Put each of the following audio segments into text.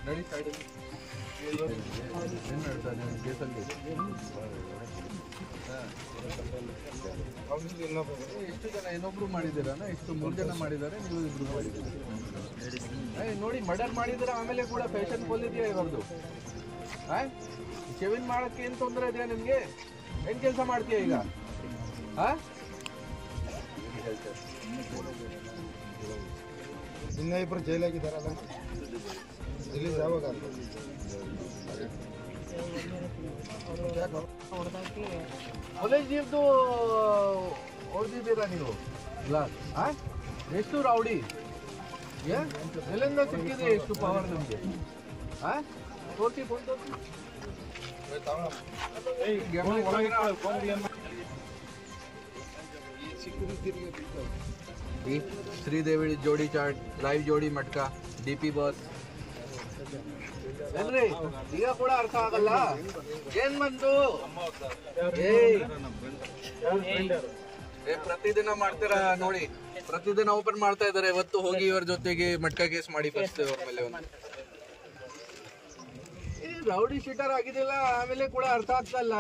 ನಡಿ ಸೈಡಲ್ಲಿ ಏನು ಹೇಳ್ತಾನೆ ಕೇಸಲ್ಲಿ ಎಷ್ಟು ಜನ ಇನ್ನೊಬ್ರು ಮಾಡಿದ್ದೀರಾ ಎಷ್ಟು 3 ಜನ ಮಾಡಿದ್ದಾರೆ ನೀವು ಇಬ್ರು ಮಾಡಿದ್ದೀರಾ ನೋಡಿ ಮರ್ಡರ್ ಮಾಡಿದ್ದೀರಾ ಆಮೇಲೆ ಕೂಡ ಫ್ಯಾಷನ್ ಇದೆಯಾ ಇವ್ರದ್ದು ಶೇವಿಂಗ್ ಮಾಡೋಕ್ಕೆ ಏನು ತೊಂದರೆ ಇದೆಯಾ ನಿಮಗೆ ಏನು ಕೆಲಸ ಮಾಡ್ತೀಯ ಈಗ ಇನ್ನೂ ಇಬ್ಬರು ಜೈಲಾಗಿದ್ದಾರಲ್ಲ ರಿಲೀಸ್ ಯಾವಾಗ ಕಾಲೇಜ್ ಜೀವ್ದು ಹೊಡೆದಿದ್ದೀರಾ ನೀವು ಗ್ಲಾಸ್ ಎಷ್ಟು ರೌಡಿ ಎಲ್ಲಿಂದ ಸಿಕ್ಕಿದೆ ಎಷ್ಟು ಪವರ್ ನಿಮಗೆ ತೋರಿಸಿ ಫೋನ್ ತೋರಿಸಿ ಶ್ರೀದೇವಿ ಜೋಡಿ ಚಾಟ್ ಲೈವ್ ಜೋಡಿ ಮಟ್ಕ DP ಬಾಸ್ ಏನ್ರಿ ಈಗ ಕೂಡ ಅರ್ಥ ಆಗಲ್ಲ ಏನ್ ಬಂತು ಪ್ರತಿದಿನ ಮಾಡ್ತೀರಾ ನೋಡಿ ಪ್ರತಿದಿನ ಓಪನ್ ಮಾಡ್ತಾ ಇದಾರೆ ಇವತ್ತು ಹೋಗಿ ಇವ್ರ ಜೊತೆಗೆ ಮಟ್ಕ ಕೇಸ್ ಮಾಡಿ ಫಸ್ಟ್ ಅವ್ರ ಮೇಲೆ ಒಂದು ರೌಡಿ ಶೀಟರ್ ಆಗಿದಿಲ್ಲ ಆಮೇಲೆ ಕೂಡ ಅರ್ಥ ಆಗ್ತಲ್ಲ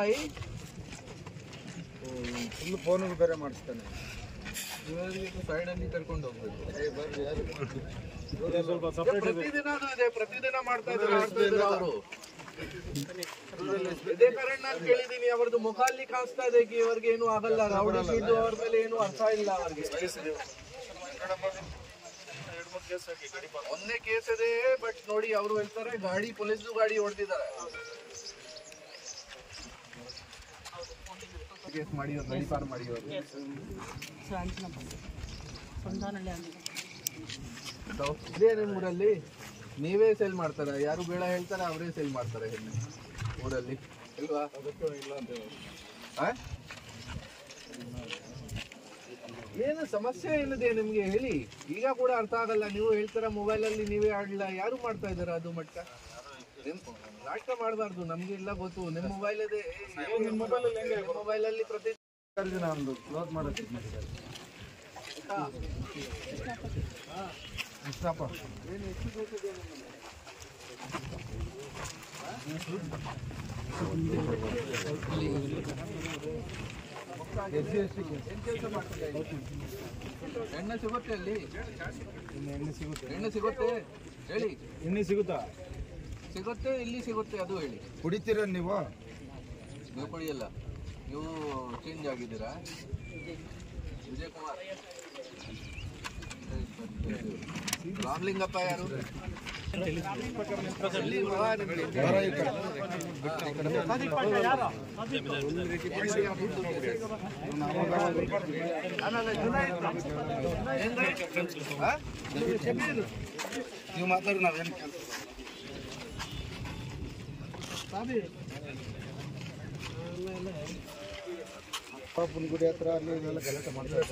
ಫುಲ್ ಫೋನ್ ಬೇರೆ ಮಾಡಿಸ್ತಾನೆ ಸೈಡ್ ಅಲ್ಲಿ ಕರ್ಕೊಂಡು ಹೋಗ್ಬೇಕು ಪ್ರತಿದಿನ ಇದೆ ಪ್ರತಿದಿನ ಮಾಡ್ತಾ ಇದ್ದಾರೆ ಅವರು ಇದೇ ಕಾರಣ ನಾನು ಕೇಳಿದೀನಿ ಅವ್ರದ್ದು ಮುಖ ಅಲ್ಲಿ ಕಾಣಿಸ್ತಾ ಇದೆ ಇವ್ರಿಗೆ ಏನು ಆಗಲ್ಲ ರೌಡಿ ಶೀಟು ಅವ್ರ ಮೇಲೆ ಏನು ಅರ್ಥ ಇಲ್ಲ ಅವ್ರಿಗೆ ಒಂದೇ ಕೇಸ್ ಇದೆ ಬಟ್ ನೋಡಿ ಅವರು ಹೇಳ್ತಾರೆ ಗಾಡಿ ಪೊಲೀಸ್ ಗಾಡಿ ಹೊಡೆದಿದ್ದಾರೆ ಕೇಸ್ ಮಾಡಿ ಗಾಡಿ ಮಾಡಿ ಇದೇ ನಿಮ್ಮ ಊರಲ್ಲಿ ನೀವೇ ಸೇಲ್ ಮಾಡ್ತಾರ ಯಾರು ಬೇಡ ಹೇಳ್ತಾರೆ ಅವರೇ ಸೇಲ್ ಮಾಡ್ತಾರೆ ಊರಲ್ಲಿ ಇಲ್ವಾ ಏನು ಸಮಸ್ಯೆ ಏನಿದೆ ನಿಮ್ಗೆ ಹೇಳಿ ಈಗ ಕೂಡ ಅರ್ಥ ಆಗಲ್ಲ ನೀವು ಹೇಳ್ತಾರ ಮೊಬೈಲ್ ಅಲ್ಲಿ ನೀವೇ ಆಡ್ಲ ಯಾರು ಮಾಡ್ತಾ ಇದಾರ ಅದು ಮಟ್ಟ ನಾಟಕ ಮಾಡಬಾರ್ದು ನಮ್ಗೆ ಇಲ್ಲ ಗೊತ್ತು ನಿಮ್ ಮೊಬೈಲ್ ಇದೆ ಮೊಬೈಲ್ ಅಲ್ಲಿ ಪ್ರತಿ ಒಂದು ಕ್ಲೋಸ್ ಮಾಡೋದು ಎಷ್ಟಪ್ಪ ಏನು ಎಷ್ಟು ಬೇಕಿದೆ ಎಣ್ಣೆ ಸಿಗುತ್ತೆ ಅಲ್ಲಿ ಎಣ್ಣೆ ಸಿಗುತ್ತೆ ಹೇಳಿ ಎಣ್ಣೆ ಸಿಗುತ್ತಾ ಸಿಗುತ್ತೆ ಇಲ್ಲಿ ಸಿಗುತ್ತೆ ಅದು ಹೇಳಿ ಕುಡಿತೀರ ನೀವು ಕುಡಿಯಲ್ಲ ನೀವು ಚೇಂಜ್ ಆಗಿದ್ದೀರಾ ವಿಜಯ್ ಕುಮಾರ್ ರಾಮಲಿಂಗಪ್ಪ ಯಾರು ನೀವು ಮಾತಾಡಿ ನಾವೇನು ಗುಡಿ ಹತ್ರ ಅಲ್ಲಿ ಗಲಾಟೆ ಮಾಡ್ತಾರೆ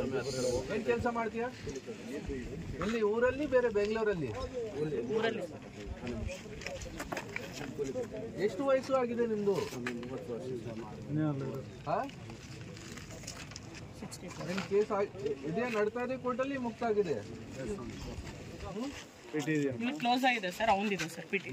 ಏನ್ ಕೆಲಸ ಮಾಡ್ತೀಯಾ ಎಲ್ಲಿ ಊರಲ್ಲಿ ಬೇರೆ ಬೆಂಗಳೂರಲ್ಲಿ ಎಷ್ಟು ವಯಸ್ಸು ಆಗಿದೆ ನಿಮ್ದು ಕೇಸ್ ಇದೇ ನಡ್ತಾ ಇದೆ ಕೋರ್ಟಲ್ಲಿ ಮುಕ್ತ ಆಗಿದೆ ಕ್ಲೋಸ್ ಆಗಿದೆ ಸರ್ ಅವನಿದೆ ಸರ್ ಪಿಟಿ